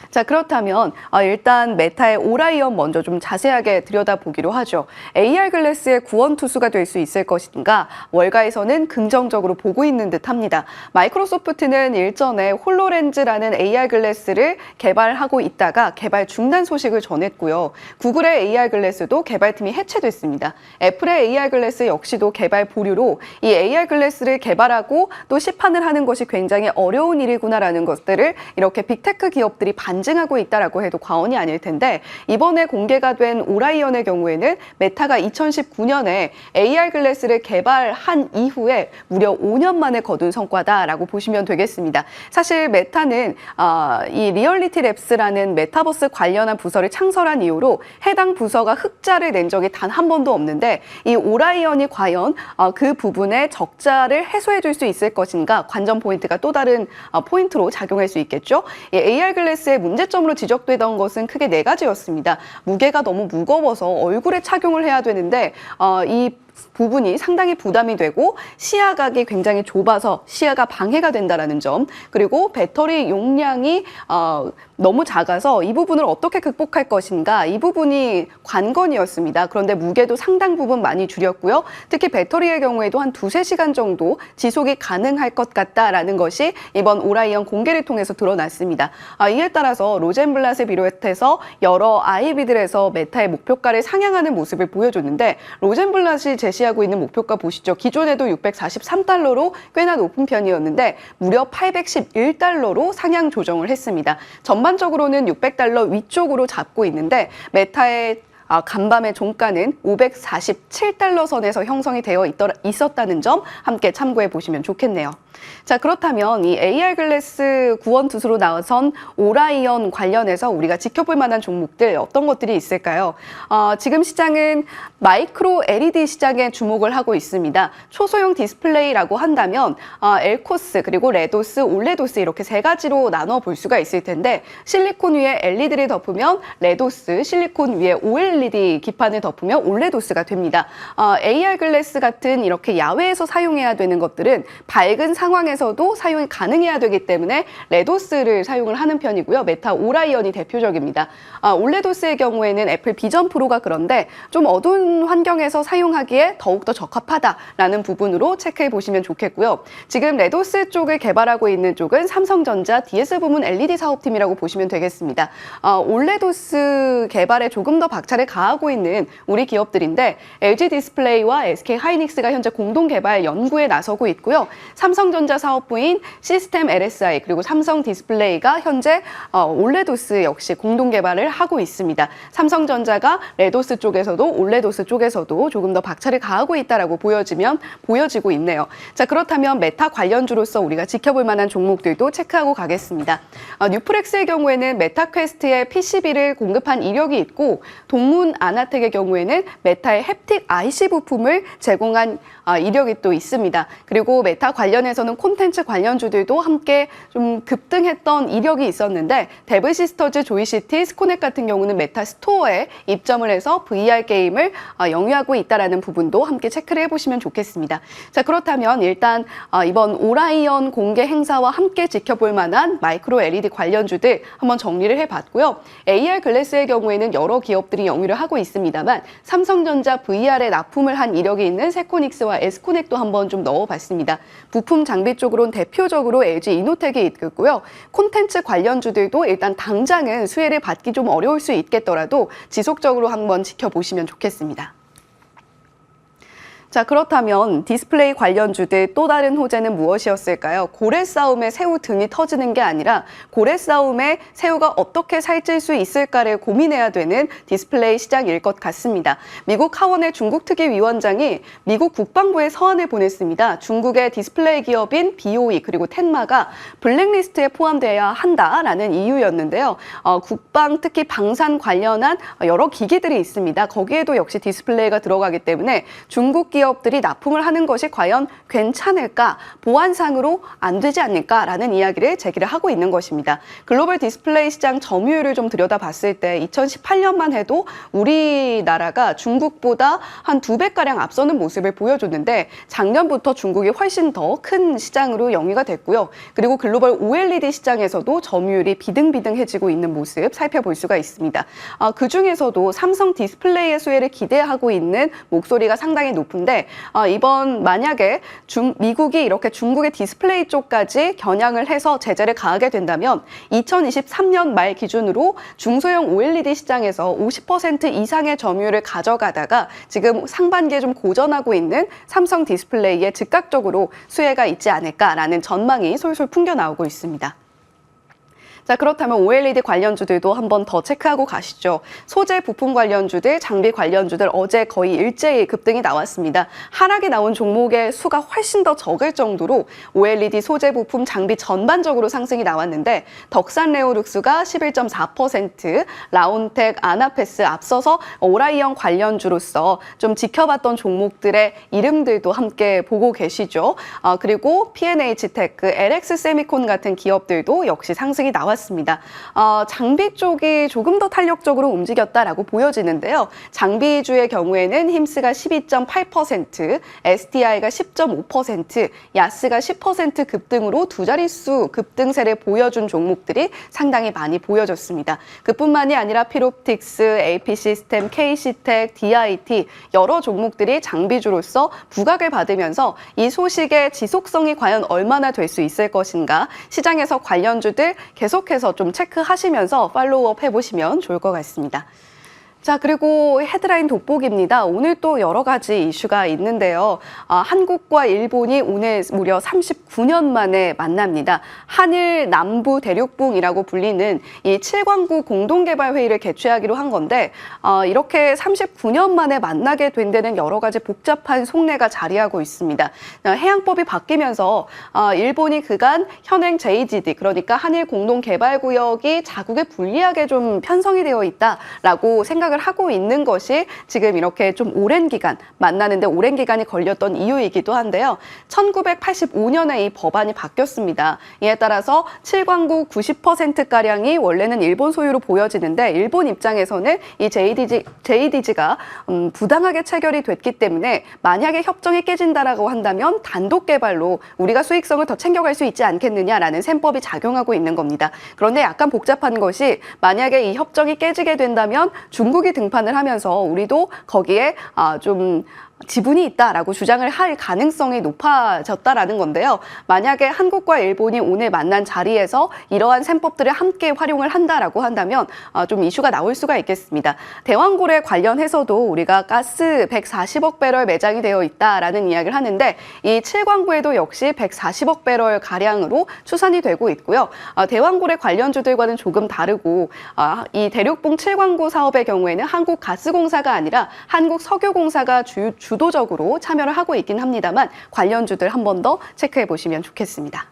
자, 그렇다면 일단 메타의 오라이언 먼저 좀 자세하게 들여다보기로 하죠. AR 글래스의 구원 투수가 될 수 있을 것인가? 월가에서는 긍정적으로 보고 있는 듯합니다. 마이크로소프트는 일전에 홀로렌즈라는 AR 글래스를 개발하고 있다가 개발 중단 소식을 전했고요. 구글의 AR 글래스도 개발팀이 해체됐습니다. 애플의 AR 글래스 역시도 개발 보류로 이 AR 글래스를 개발하고 또 시판을 하는 것이 굉장히 어려운 일이구나라는 것들을 이렇게 빅테크 기업들이 반증하고 있다라고 해도 과언이 아닐 텐데, 이번에 공개가 된 오라이언의 경우에는 메타가 2019년에 AR 글래스를 개발한 이후에 무려 5년 만에 거둔 성과다라고 보시면 되겠습니다. 사실 메타는 이 리얼리티 랩스라는 메타버스 관련한 부서를 창설한 이후로 해당 부서가 흑자를 낸 적이 단 한 번도 없는데, 이 오라이언이 과연 그 부분의 적자를 해소해 줄 수 있을 것인가, 관전 포인트가 또 다른 포인트로 작용할 수 있겠죠. 이 AR 글래스의 문제점으로 지적되던 것은 크게 네 가지였습니다. 무게가 너무 무거워서 얼굴에 착용을 해야 되는데 이 부분이 상당히 부담이 되고 시야각이 굉장히 좁아서 시야가 방해가 된다는 점, 그리고 배터리 용량이 너무 작아서 이 부분을 어떻게 극복할 것인가, 이 부분이 관건이었습니다. 그런데 무게도 상당 부분 많이 줄였고요. 특히 배터리의 경우에도 한 2~3시간 정도 지속이 가능할 것 같다라는 것이 이번 오라이언 공개를 통해서 드러났습니다. 이에 따라서 로젠블랏을 비롯해서 여러 IB들에서 메타의 목표가를 상향하는 모습을 보여줬는데, 로젠블랏이 제시하고 있는 목표가 보시죠. 기존에도 $643로 꽤나 높은 편이었는데 무려 $811로 상향 조정을 했습니다. 전반적으로는 $600 위쪽으로 잡고 있는데, 메타의 간밤의 종가는 $547 선에서 형성이 되어 있었다는 점 함께 참고해 보시면 좋겠네요. 자, 그렇다면 이 AR 글래스 구원 투수로 나선 오라이언 관련해서 우리가 지켜볼 만한 종목들 어떤 것들이 있을까요? 지금 시장은 마이크로 LED 시장에 주목을 하고 있습니다. 초소형 디스플레이라고 한다면 엘코스, 그리고 레도스, 올레도스 이렇게 세 가지로 나눠 볼 수가 있을 텐데, 실리콘 위에 LED를 덮으면 레도스, 실리콘 위에 OLED 기판을 덮으면 올레도스가 됩니다. AR 글래스 같은 이렇게 야외에서 사용해야 되는 것들은 밝은 상황에서도 사용이 가능해야 되기 때문에 레도스를 사용을 하는 편이고요. 메타 오라이언이 대표적입니다. 올레도스의 경우에는 애플 비전 프로가 그런데 좀 어두운 환경에서 사용하기에 더욱더 적합하다라는 부분으로 체크해 보시면 좋겠고요. 지금 레도스 쪽을 개발하고 있는 쪽은 삼성전자 DS 부문 LED 사업팀이라고 보시면 되겠습니다. 올레도스 개발에 조금 더 박차를 가하고 있는 우리 기업들인데, LG 디스플레이와 SK 하이닉스가 현재 공동 개발 연구에 나서고 있고요. 삼성전자 사업부인 시스템 LSI 그리고 삼성 디스플레이가 현재 올레도스 역시 공동 개발을 하고 있습니다. 삼성전자가 레도스 쪽에서도 올레도스 쪽에서도 조금 더 박차를 가하고 있다라고 보여지고 있네요. 자, 그렇다면 메타 관련주로서 우리가 지켜볼 만한 종목들도 체크하고 가겠습니다. 뉴프렉스의 경우에는 메타 퀘스트에 PCB를 공급한 이력이 있고, 동문 아나텍의 경우에는 메타의 햅틱 IC 부품을 제공한 이력이 또 있습니다. 그리고 메타 관련해서는 콘텐츠 관련주들도 함께 좀 급등했던 이력이 있었는데, 데브시스터즈, 조이시티, 스코넥 같은 경우는 메타 스토어에 입점을 해서 VR 게임을 영위하고 있다는 부분도 함께 체크를 해보시면 좋겠습니다. 자, 그렇다면 일단 이번 오라이언 공개 행사와 함께 지켜볼 만한 마이크로 LED 관련주들 한번 정리를 해봤고요. AR 글래스의 경우에는 여러 기업들이 영위를 하고 있습니다만, 삼성전자 VR에 납품을 한 이력이 있는 세코닉스와 에스코넥도 한번 좀 넣어봤습니다. 부품 장비 쪽으로는 대표적으로 LG 이노텍이 있겠고요. 콘텐츠 관련주들도 일단 당장은 수혜를 받기 좀 어려울 수 있겠더라도 지속적으로 한번 지켜보시면 좋겠습니다. 자, 그렇다면 디스플레이 관련주들 또 다른 호재는 무엇이었을까요? 고래 싸움에 새우 등이 터지는 게 아니라 고래 싸움에 새우가 어떻게 살찔 수 있을까를 고민해야 되는 디스플레이 시장일 것 같습니다. 미국 하원의 중국특위위원장이 미국 국방부에 서한을 보냈습니다. 중국의 디스플레이 기업인 BOE 그리고 텐마가 블랙리스트에 포함되어야 한다라는 이유였는데요. 국방, 특히 방산 관련한 여러 기기들이 있습니다. 거기에도 역시 디스플레이가 들어가기 때문에 중국 기업들이 납품을 하는 것이 과연 괜찮을까? 보안상으로 안 되지 않을까라는 이야기를 제기를 하고 있는 것입니다. 글로벌 디스플레이 시장 점유율을 좀 들여다봤을 때 2018년만 해도 우리나라가 중국보다 한 2배가량 앞서는 모습을 보여줬는데 작년부터 중국이 훨씬 더 큰 시장으로 영위가 됐고요. 그리고 글로벌 OLED 시장에서도 점유율이 비등비등해지고 있는 모습 살펴볼 수가 있습니다. 그중에서도 삼성 디스플레이의 수혜를 기대하고 있는 목소리가 상당히 높은데 이번 만약에 미국이 이렇게 중국의 디스플레이 쪽까지 겨냥을 해서 제재를 가하게 된다면 2023년 말 기준으로 중소형 OLED 시장에서 50% 이상의 점유율을 가져가다가 지금 상반기에 좀 고전하고 있는 삼성 디스플레이에 즉각적으로 수혜가 있지 않을까라는 전망이 솔솔 풍겨 나오고 있습니다. 자, 그렇다면 OLED 관련주들도 한번 더 체크하고 가시죠. 소재 부품 관련주들, 장비 관련주들 어제 거의 일제히 급등이 나왔습니다. 하락이 나온 종목의 수가 훨씬 더 적을 정도로 OLED 소재 부품 장비 전반적으로 상승이 나왔는데 덕산 레오룩스가 11.4%, 라온텍, 아나페스 앞서서 오라이언 관련주로서 좀 지켜봤던 종목들의 이름들도 함께 보고 계시죠. 그리고 P&H테크, LX 세미콘 같은 기업들도 역시 상승이 나왔습니다. 장비 쪽이 조금 더 탄력적으로 움직였다라고 보여지는데요. 장비주의 경우에는 힘스가 12.8%, STI가 10.5%, 야스가 10% 급등으로 두 자릿수 급등세를 보여준 종목들이 상당히 많이 보여졌습니다. 그뿐만이 아니라 필옵틱스, AP시스템, KC텍, DIT 여러 종목들이 장비주로서 부각을 받으면서 이 소식의 지속성이 과연 얼마나 될 수 있을 것인가 시장에서 관련주들 계속해서 좀 체크하시면서 팔로우업 해보시면 좋을 것 같습니다. 자, 그리고 헤드라인 돋보기입니다. 오늘 또 여러 가지 이슈가 있는데요. 한국과 일본이 오늘 무려 39년 만에 만납니다. 한일 남부 대륙붕이라고 불리는 이 7광구 공동개발회의를 개최하기로 한 건데 이렇게 39년 만에 만나게 된 데는 여러 가지 복잡한 속내가 자리하고 있습니다. 해양법이 바뀌면서 일본이 그간 현행 JGD, 그러니까 한일 공동개발구역이 자국에 불리하게 좀 편성이 되어 있다라고 생각을 하고 있는 것이 지금 이렇게 좀 오랜 기간 만나는데 오랜 기간이 걸렸던 이유이기도 한데요. 1985년에 이 법안이 바뀌었습니다. 이에 따라서 7광구 90%가량이 원래는 일본 소유로 보여지는데 일본 입장에서는 이 JDG가 부당하게 체결이 됐기 때문에 만약에 협정이 깨진다라고 한다면 단독 개발로 우리가 수익성을 더 챙겨갈 수 있지 않겠느냐라는 셈법이 작용하고 있는 겁니다. 그런데 약간 복잡한 것이 만약에 이 협정이 깨지게 된다면 중국이 등판을 하면서 우리도 거기에 좀 지분이 있다라고 주장을 할 가능성이 높아졌다라는 건데요. 만약에 한국과 일본이 오늘 만난 자리에서 이러한 셈법들을 함께 활용을 한다라고 한다면 좀 이슈가 나올 수가 있겠습니다. 대왕고래 관련해서도 우리가 가스 140억 배럴 매장이 되어 있다라는 이야기를 하는데 이 7광구에도 역시 140억 배럴 가량으로 추산이 되고 있고요. 대왕고래 관련주들과는 조금 다르고 이 대륙봉 7광구 사업의 경우에는 한국가스공사가 아니라 한국석유공사가 주도적으로 참여를 하고 있긴 합니다만 관련주들 한 번 더 체크해 보시면 좋겠습니다.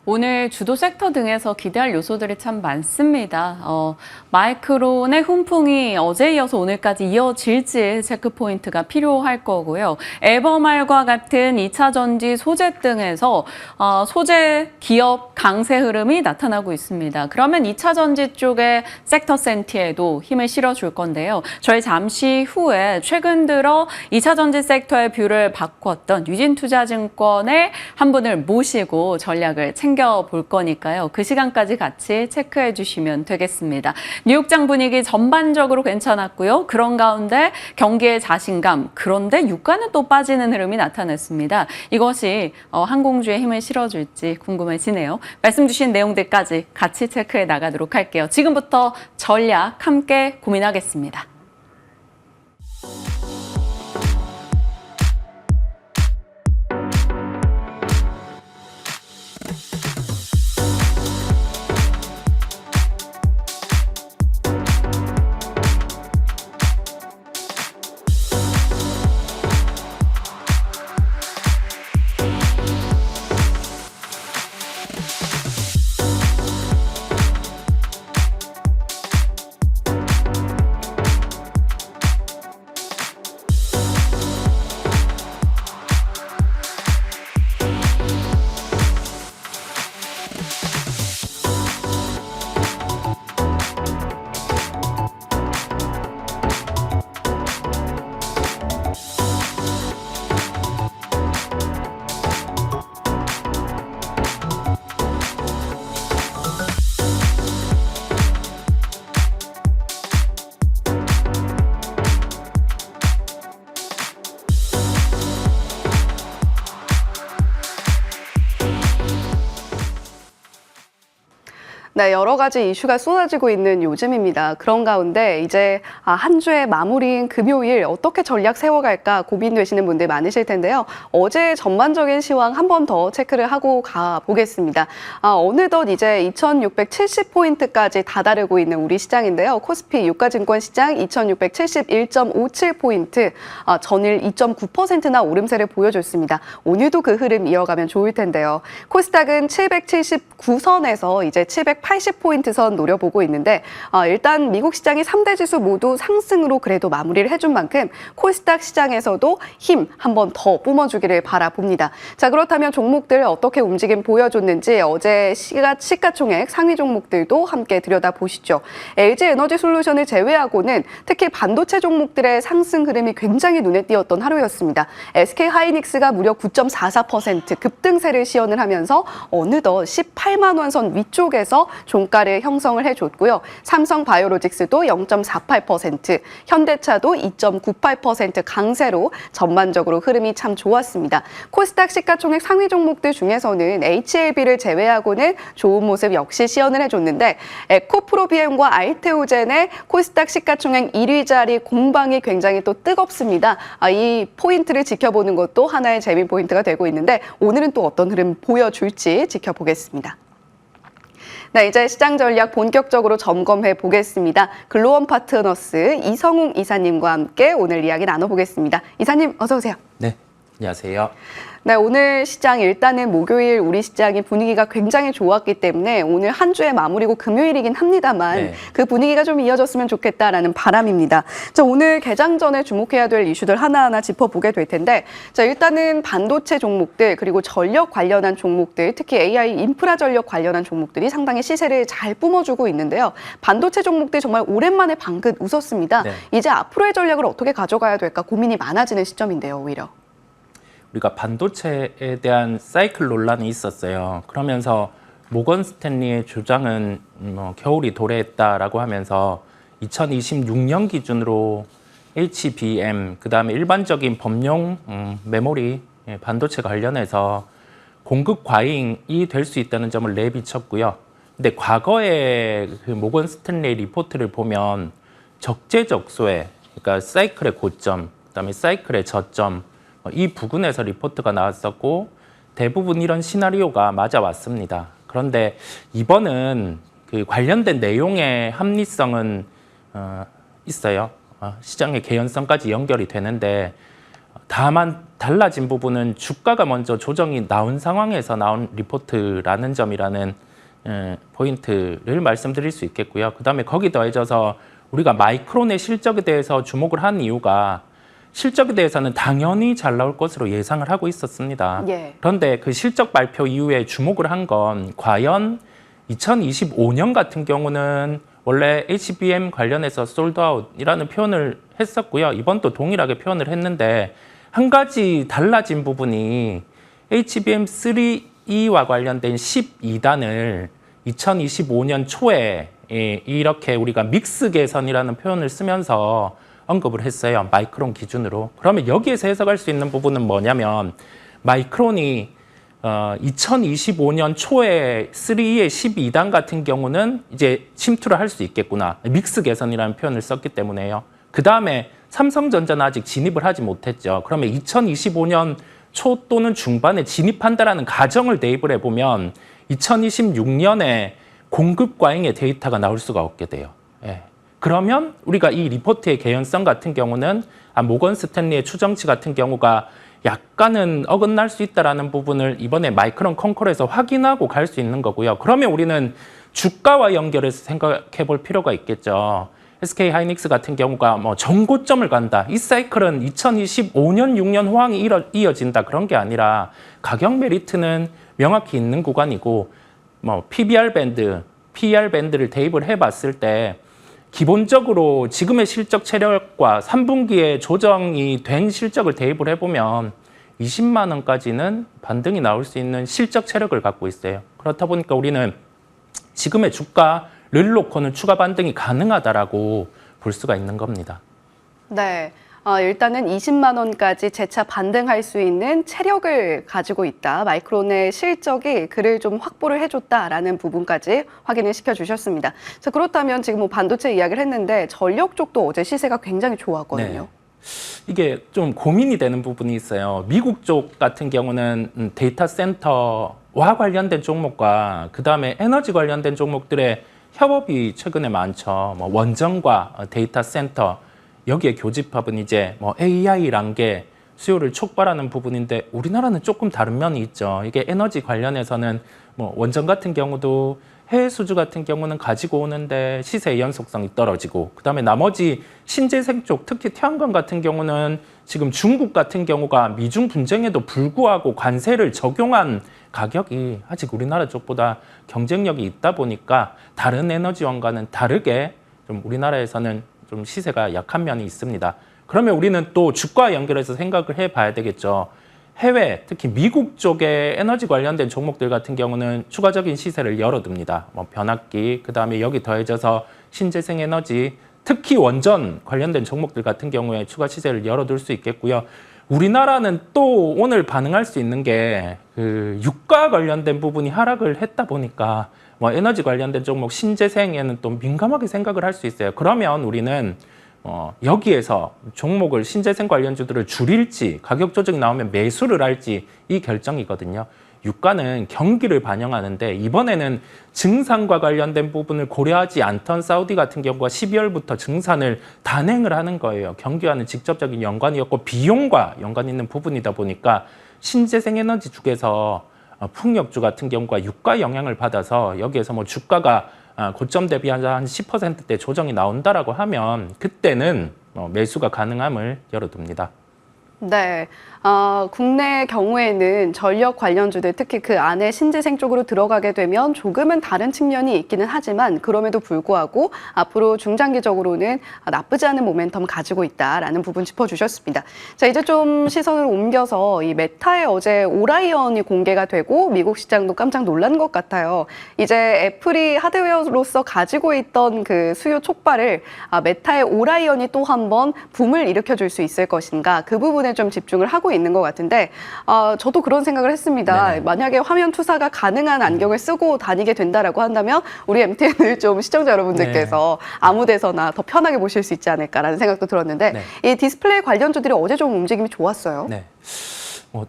오늘 주도 섹터 등에서 기대할 요소들이 참 많습니다. 마이크론의 훈풍이 어제 이어서 오늘까지 이어질지 체크 포인트가 필요할 거고요. 에버말과 같은 2차 전지 소재 등에서 소재 기업 강세 흐름이 나타나고 있습니다. 그러면 2차 전지 쪽의 섹터 센티에도 힘을 실어줄 건데요. 저희 잠시 후에 최근 들어 2차 전지 섹터의 뷰를 바꿨던 유진투자증권의 한 분을 모시고 전략을 챙겨볼 거니까요. 그 시간까지 같이 체크해 주시면 되겠습니다. 뉴욕장 분위기 전반적으로 괜찮았고요. 그런 가운데 경기의 자신감, 그런데 유가는 또 빠지는 흐름이 나타났습니다. 이것이 항공주에 힘을 실어줄지 궁금해지네요. 말씀 주신 내용들까지 같이 체크해 나가도록 할게요. 지금부터 전략 함께 고민하겠습니다. 네, 여러 가지 이슈가 쏟아지고 있는 요즘입니다. 그런 가운데 이제 한 주의 마무리인 금요일 어떻게 전략 세워갈까 고민되시는 분들 많으실 텐데요. 어제 전반적인 시황 한 번 더 체크를 하고 가보겠습니다. 어느덧 이제 2670포인트까지 다다르고 있는 우리 시장인데요. 코스피 유가증권 시장 2671.57포인트, 전일 2.9%나 오름세를 보여줬습니다. 오늘도 그 흐름 이어가면 좋을 텐데요. 코스닥은 779선에서 이제 780포인트 선 노려보고 있는데 일단 미국 시장이 3대 지수 모두 상승으로 그래도 마무리를 해준 만큼 코스닥 시장에서도 힘 한 번 더 뿜어주기를 바라봅니다. 자, 그렇다면 종목들 어떻게 움직임 보여줬는지 어제 시가총액 상위 종목들도 함께 들여다보시죠. LG에너지솔루션을 제외하고는 특히 반도체 종목들의 상승 흐름이 굉장히 눈에 띄었던 하루였습니다. SK하이닉스가 무려 9.44% 급등세를 시연을 하면서 어느덧 18만 원 선 위쪽에서 종가를 형성을 해줬고요. 삼성바이오로직스도 0.48%, 현대차도 2.98% 강세로 전반적으로 흐름이 참 좋았습니다. 코스닥 시가총액 상위 종목들 중에서는 HLB를 제외하고는 좋은 모습 역시 시연을 해줬는데 에코프로비엠과 알테오젠의 코스닥 시가총액 1위 자리 공방이 굉장히 또 뜨겁습니다. 이 포인트를 지켜보는 것도 하나의 재미 포인트가 되고 있는데 오늘은 또 어떤 흐름 보여줄지 지켜보겠습니다. 네, 이제 시장 전략 본격적으로 점검해 보겠습니다. 글로원 파트너스 이성웅 이사님과 함께 오늘 이야기 나눠보겠습니다. 이사님, 어서 오세요. 네, 안녕하세요. 네, 오늘 시장 일단은 목요일 우리 시장이 분위기가 굉장히 좋았기 때문에 오늘 한 주의 마무리고 금요일이긴 합니다만 네. 그 분위기가 좀 이어졌으면 좋겠다라는 바람입니다. 자, 오늘 개장 전에 주목해야 될 이슈들 하나하나 짚어보게 될 텐데 자, 일단은 반도체 종목들 그리고 전력 관련한 종목들 특히 AI 인프라 전력 관련한 종목들이 상당히 시세를 잘 뿜어주고 있는데요. 반도체 종목들 정말 오랜만에 방긋 웃었습니다. 네. 이제 앞으로의 전략을 어떻게 가져가야 될까 고민이 많아지는 시점인데요, 오히려. 우리가 반도체에 대한 사이클 논란이 있었어요. 그러면서 모건 스탠리의 주장은 겨울이 도래했다라고 하면서 2026년 기준으로 HBM, 그다음에 일반적인 범용 메모리 반도체 관련해서 공급 과잉이 될 수 있다는 점을 내비쳤고요. 근데 과거에 그 모건 스탠리 리포트를 보면 적재적소에, 그러니까 사이클의 고점, 그다음에 사이클의 저점 이 부근에서 리포트가 나왔었고 대부분 이런 시나리오가 맞아왔습니다. 그런데 이번은 그 관련된 내용의 합리성은 있어요. 시장의 개연성까지 연결이 되는데 다만 달라진 부분은 주가가 먼저 조정이 나온 상황에서 나온 리포트라는 점이라는 포인트를 말씀드릴 수 있겠고요. 그다음에 거기 더해져서 우리가 마이크론의 실적에 대해서 주목을 한 이유가 실적에 대해서는 당연히 잘 나올 것으로 예상을 하고 있었습니다. 예. 그런데 그 실적 발표 이후에 주목을 한 건 과연 2025년 같은 경우는 원래 HBM 관련해서 솔드아웃이라는 표현을 했었고요. 이번도 동일하게 표현을 했는데 한 가지 달라진 부분이 HBM3E와 관련된 12단을 2025년 초에 이렇게 우리가 믹스 개선이라는 표현을 쓰면서 언급을 했어요. 마이크론 기준으로. 그러면 여기에서 해석할 수 있는 부분은 뭐냐면 마이크론이 2025년 초에 3의 12단 같은 경우는 이제 침투를 할 수 있겠구나. 믹스 개선이라는 표현을 썼기 때문에요. 그 다음에 삼성전자는 아직 진입을 하지 못했죠. 그러면 2025년 초 또는 중반에 진입한다라는 가정을 대입을 해보면 2026년에 공급 과잉의 데이터가 나올 수가 없게 돼요. 예. 그러면 우리가 이 리포트의 개연성 같은 경우는 모건 스탠리의 추정치 같은 경우가 약간은 어긋날 수 있다는 부분을 이번에 마이크론 컨콜에서 확인하고 갈 수 있는 거고요. 그러면 우리는 주가와 연결해서 생각해 볼 필요가 있겠죠. SK하이닉스 같은 경우가 전고점을 간다. 이 사이클은 2025년, 6년 호황이 이어진다. 그런 게 아니라 가격 메리트는 명확히 있는 구간이고 PBR 밴드, PER 밴드를 대입을 해봤을 때 기본적으로 지금의 실적 체력과 3분기에 조정이 된 실적을 대입을 해보면 20만 원까지는 반등이 나올 수 있는 실적 체력을 갖고 있어요. 그렇다 보니까 우리는 지금의 주가를 놓고는 추가 반등이 가능하다라고 볼 수가 있는 겁니다. 네. 일단은 20만 원까지 재차 반등할 수 있는 체력을 가지고 있다. 마이크론의 실적이 그를 좀 확보를 해줬다라는 부분까지 확인을 시켜주셨습니다. 자, 그렇다면 지금 뭐 반도체 이야기를 했는데 전력 쪽도 어제 시세가 굉장히 좋았거든요. 네. 이게 좀 고민이 되는 부분이 있어요. 미국 쪽 같은 경우는 데이터 센터와 관련된 종목과 그다음에 에너지 관련된 종목들의 협업이 최근에 많죠. 뭐 원전과 데이터 센터 여기에 교집합은 이제 뭐 AI란 게 수요를 촉발하는 부분인데 우리나라는 조금 다른 면이 있죠. 이게 에너지 관련해서는 뭐 원전 같은 경우도 해외 수주 같은 경우는 가지고 오는데 시세의 연속성이 떨어지고 그다음에 나머지 신재생 쪽 특히 태양광 같은 경우는 지금 중국 같은 경우가 미중 분쟁에도 불구하고 관세를 적용한 가격이 아직 우리나라 쪽보다 경쟁력이 있다 보니까 다른 에너지원과는 다르게 좀 우리나라에서는 좀 시세가 약한 면이 있습니다. 그러면 우리는 또 주가 연결해서 생각을 해봐야 되겠죠. 해외, 특히 미국 쪽의 에너지 관련된 종목들 같은 경우는 추가적인 시세를 열어둡니다. 뭐 변압기, 그다음에 여기 더해져서 신재생 에너지, 특히 원전 관련된 종목들 같은 경우에 추가 시세를 열어둘 수 있겠고요. 우리나라는 또 오늘 반응할 수 있는 게 그 유가 관련된 부분이 하락을 했다 보니까 뭐 에너지 관련된 종목 신재생에는 또 민감하게 생각을 할 수 있어요. 그러면 우리는 여기에서 종목을 신재생 관련주들을 줄일지 가격 조정이 나오면 매수를 할지 이 결정이거든요. 유가는 경기를 반영하는데 이번에는 증산과 관련된 부분을 고려하지 않던 사우디 같은 경우가 12월부터 증산을 단행을 하는 거예요. 경기와는 직접적인 연관이었고 비용과 연관 있는 부분이다 보니까 신재생 에너지 쪽에서 풍력주 같은 경우가 유가 영향을 받아서 여기에서 뭐 주가가 고점 대비 한 10%대 조정이 나온다라고 하면 그때는 매수가 가능함을 열어둡니다. 네. 국내 경우에는 전력 관련주들 특히 그 안에 신재생 쪽으로 들어가게 되면 조금은 다른 측면이 있기는 하지만 그럼에도 불구하고 앞으로 중장기적으로는 나쁘지 않은 모멘텀 가지고 있다라는 부분 짚어주셨습니다. 자, 이제 좀 시선을 옮겨서 이 메타의 어제 오라이언이 공개가 되고 미국 시장도 깜짝 놀란 것 같아요. 이제 애플이 하드웨어로서 가지고 있던 그 수요 촉발을 메타의 오라이언이 또 한 번 붐을 일으켜줄 수 있을 것인가 그 부분에 좀 집중을 하고 있는 것 같은데 저도 그런 생각을 했습니다. 네네. 만약에 화면 투사가 가능한 안경을 쓰고 다니게 된다라고 한다면 우리 MTN을 좀 시청자 여러분들께서 아무 데서나 더 편하게 보실 수 있지 않을까라는 생각도 들었는데 이 디스플레이 관련주들이 어제 좀 움직임이 좋았어요. 네.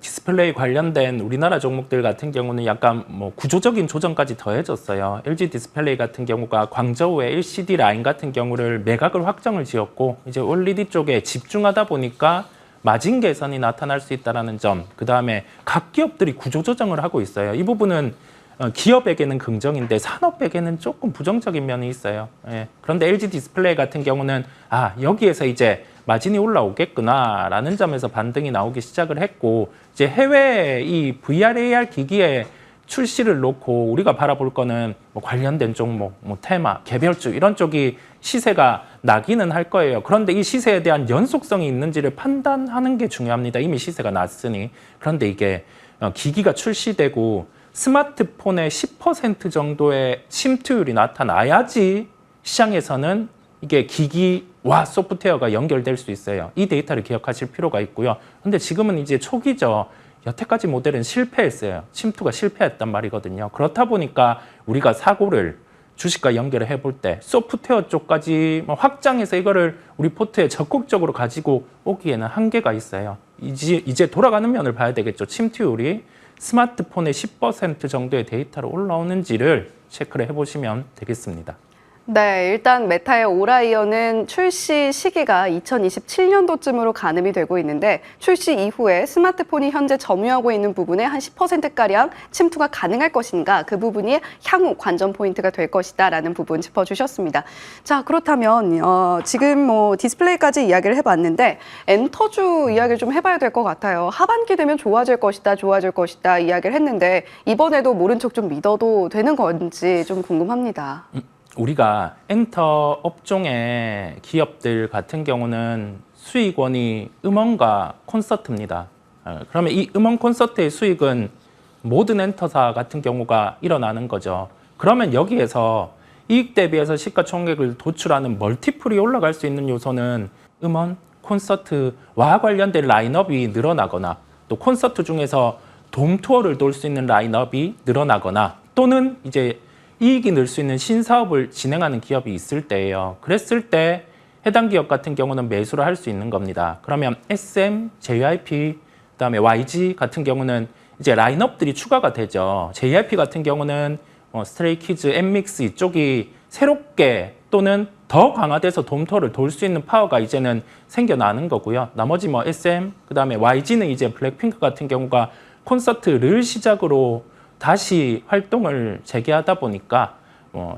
디스플레이 관련된 우리나라 종목들 같은 경우는 약간 구조적인 조정까지 더해졌어요. LG 디스플레이 같은 경우가 광저우의 LCD 라인 같은 경우를 매각을 확정을 지었고 이제 OLED 쪽에 집중하다 보니까 마진 개선이 나타날 수 있다는 점, 그 다음에 각 기업들이 구조 조정을 하고 있어요. 이 부분은 기업에게는 긍정인데 산업에게는 조금 부정적인 면이 있어요. 예. 그런데 LG 디스플레이 같은 경우는 여기에서 이제 마진이 올라오겠구나라는 점에서 반등이 나오기 시작을 했고 이제 해외 이 VR, AR 기기의 출시를 놓고 우리가 바라볼 거는 관련된 종목, 테마, 개별주 이런 쪽이 시세가 나기는 할 거예요. 그런데 이 시세에 대한 연속성이 있는지를 판단하는 게 중요합니다. 이미 시세가 났으니. 그런데 이게 기기가 출시되고 스마트폰의 10% 정도의 침투율이 나타나야지 시장에서는 이게 기기와 소프트웨어가 연결될 수 있어요. 이 데이터를 기억하실 필요가 있고요. 근데 지금은 이제 초기죠. 여태까지 모델은 실패했어요. 침투가 실패했단 말이거든요. 그렇다 보니까 우리가 사고를 주식과 연결을 해볼 때 소프트웨어 쪽까지 확장해서 이거를 우리 포트에 적극적으로 가지고 오기에는 한계가 있어요. 이제 돌아가는 면을 봐야 되겠죠. 침투율이 스마트폰의 10% 정도의 데이터로 올라오는지를 체크를 해보시면 되겠습니다. 네, 일단 메타의 오라이언은 출시 시기가 2027년도쯤으로 가늠이 되고 있는데 출시 이후에 스마트폰이 현재 점유하고 있는 부분에 한 10%가량 침투가 가능할 것인가 그 부분이 향후 관전 포인트가 될 것이다라는 부분 짚어주셨습니다. 자, 그렇다면 지금 디스플레이까지 이야기를 해봤는데 엔터주 이야기를 좀 해봐야 될 것 같아요. 하반기 되면 좋아질 것이다 이야기를 했는데 이번에도 모른 척 좀 믿어도 되는 건지 좀 궁금합니다. 우리가 엔터 업종의 기업들 같은 경우는 수익원이 음원과 콘서트입니다. 그러면 이 음원 콘서트의 수익은 모든 엔터사 같은 경우가 일어나는 거죠. 그러면 여기에서 이익 대비해서 시가총액을 도출하는 멀티플이 올라갈 수 있는 요소는 음원, 콘서트와 관련된 라인업이 늘어나거나 또 콘서트 중에서 돔 투어를 돌 수 있는 라인업이 늘어나거나 또는 이제 이익이 늘 수 있는 신사업을 진행하는 기업이 있을 때예요. 그랬을 때 해당 기업 같은 경우는 매수를 할 수 있는 겁니다. 그러면 SM, JYP, 그다음에 YG 같은 경우는 이제 라인업들이 추가가 되죠. JYP 같은 경우는 스트레이키즈, 엠믹스 이쪽이 새롭게 또는 더 강화돼서 돔토를 돌 수 있는 파워가 이제는 생겨나는 거고요. 나머지 SM, 그다음에 YG는 이제 블랙핑크 같은 경우가 콘서트를 시작으로 다시 활동을 재개하다 보니까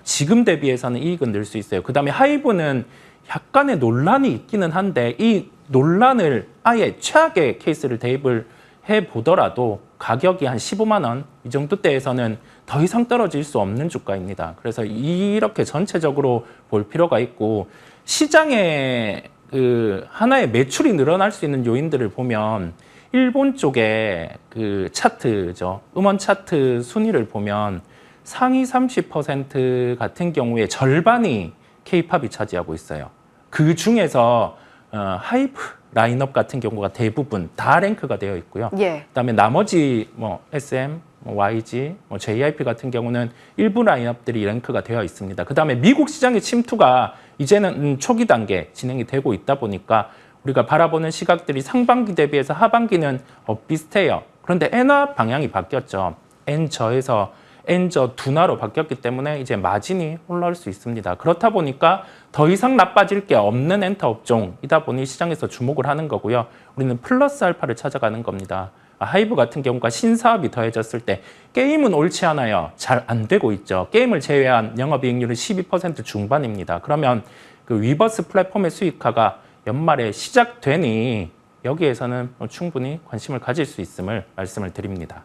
지금 대비해서는 이익은 늘 수 있어요. 그다음에 하이브는 약간의 논란이 있기는 한데 이 논란을 아예 최악의 케이스를 대입을 해보더라도 가격이 한 15만 원 이 정도 대에서는 더 이상 떨어질 수 없는 주가입니다. 그래서 이렇게 전체적으로 볼 필요가 있고 시장에 그 하나의 매출이 늘어날 수 있는 요인들을 보면 일본 쪽에 그 차트죠. 음원 차트 순위를 보면 상위 30% 같은 경우에 절반이 K-팝이 차지하고 있어요. 그 중에서 하이브 라인업 같은 경우가 대부분 다 랭크가 되어 있고요. 예. 그다음에 나머지 SM, YG, JYP 같은 경우는 일부 라인업들이 랭크가 되어 있습니다. 그다음에 미국 시장의 침투가 이제는 초기 단계 진행이 되고 있다 보니까 우리가 바라보는 시각들이 상반기 대비해서 하반기는 비슷해요. 그런데 엔화 방향이 바뀌었죠. 엔저에서 엔저 둔화로 바뀌었기 때문에 이제 마진이 올라올 수 있습니다. 그렇다 보니까 더 이상 나빠질 게 없는 엔터 업종이다 보니 시장에서 주목을 하는 거고요. 우리는 플러스 알파를 찾아가는 겁니다. 하이브 같은 경우가 신사업이 더해졌을 때 게임은 옳지 않아요. 잘 안 되고 있죠. 게임을 제외한 영업이익률은 12% 중반입니다. 그러면 그 위버스 플랫폼의 수익화가 연말에 시작되니 여기에서는 충분히 관심을 가질 수 있음을 말씀을 드립니다.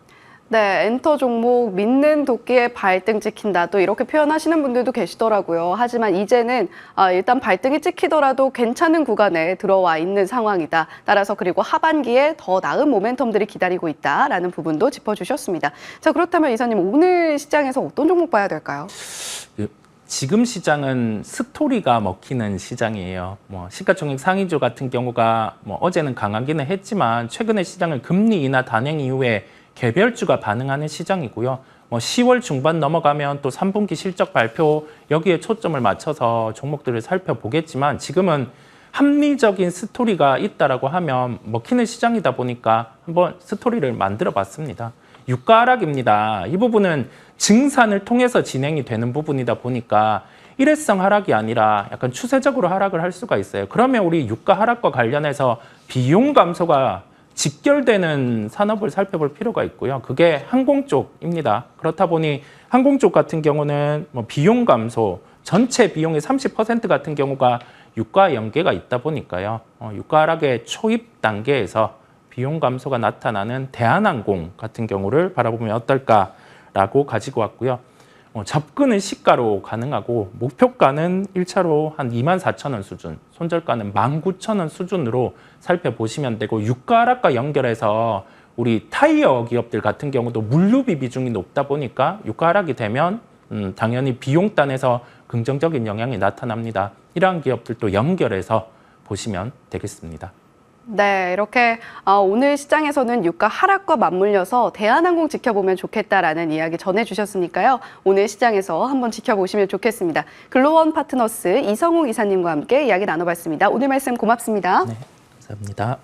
네, 엔터 종목 믿는 도끼의 발등 찍힌다. 또 이렇게 표현하시는 분들도 계시더라고요. 하지만 이제는 일단 발등이 찍히더라도 괜찮은 구간에 들어와 있는 상황이다. 따라서 그리고 하반기에 더 나은 모멘텀들이 기다리고 있다라는 부분도 짚어주셨습니다. 자, 그렇다면 이사님 오늘 시장에서 어떤 종목 봐야 될까요? 지금 시장은 스토리가 먹히는 시장이에요. 시가총액 상위주 같은 경우가 어제는 강하기는 했지만 최근에 시장을 금리 인하 단행 이후에 개별주가 반응하는 시장이고요. 10월 중반 넘어가면 또 3분기 실적 발표 여기에 초점을 맞춰서 종목들을 살펴보겠지만 지금은 합리적인 스토리가 있다라고 하면 먹히는 시장이다 보니까 한번 스토리를 만들어 봤습니다. 유가 하락입니다. 이 부분은 증산을 통해서 진행이 되는 부분이다 보니까 일회성 하락이 아니라 약간 추세적으로 하락을 할 수가 있어요. 그러면 우리 유가 하락과 관련해서 비용 감소가 직결되는 산업을 살펴볼 필요가 있고요. 그게 항공 쪽입니다. 그렇다 보니 항공 쪽 같은 경우는 비용 감소, 전체 비용의 30% 같은 경우가 유가 연계가 있다 보니까요. 유가 하락의 초입 단계에서 비용 감소가 나타나는 대한항공 같은 경우를 바라보면 어떨까라고 가지고 왔고요. 접근은 시가로 가능하고 목표가는 1차로 한 24,000원 수준, 손절가는 19,000원 수준으로 살펴보시면 되고 유가 하락과 연결해서 우리 타이어 기업들 같은 경우도 물류비 비중이 높다 보니까 유가 하락이 되면 당연히 비용단에서 긍정적인 영향이 나타납니다. 이러한 기업들도 연결해서 보시면 되겠습니다. 네, 이렇게 오늘 시장에서는 유가 하락과 맞물려서 대한항공 지켜보면 좋겠다라는 이야기 전해주셨으니까요. 오늘 시장에서 한번 지켜보시면 좋겠습니다. 글로원 파트너스 이성욱 이사님과 함께 이야기 나눠봤습니다. 오늘 말씀 고맙습니다. 네, 감사합니다.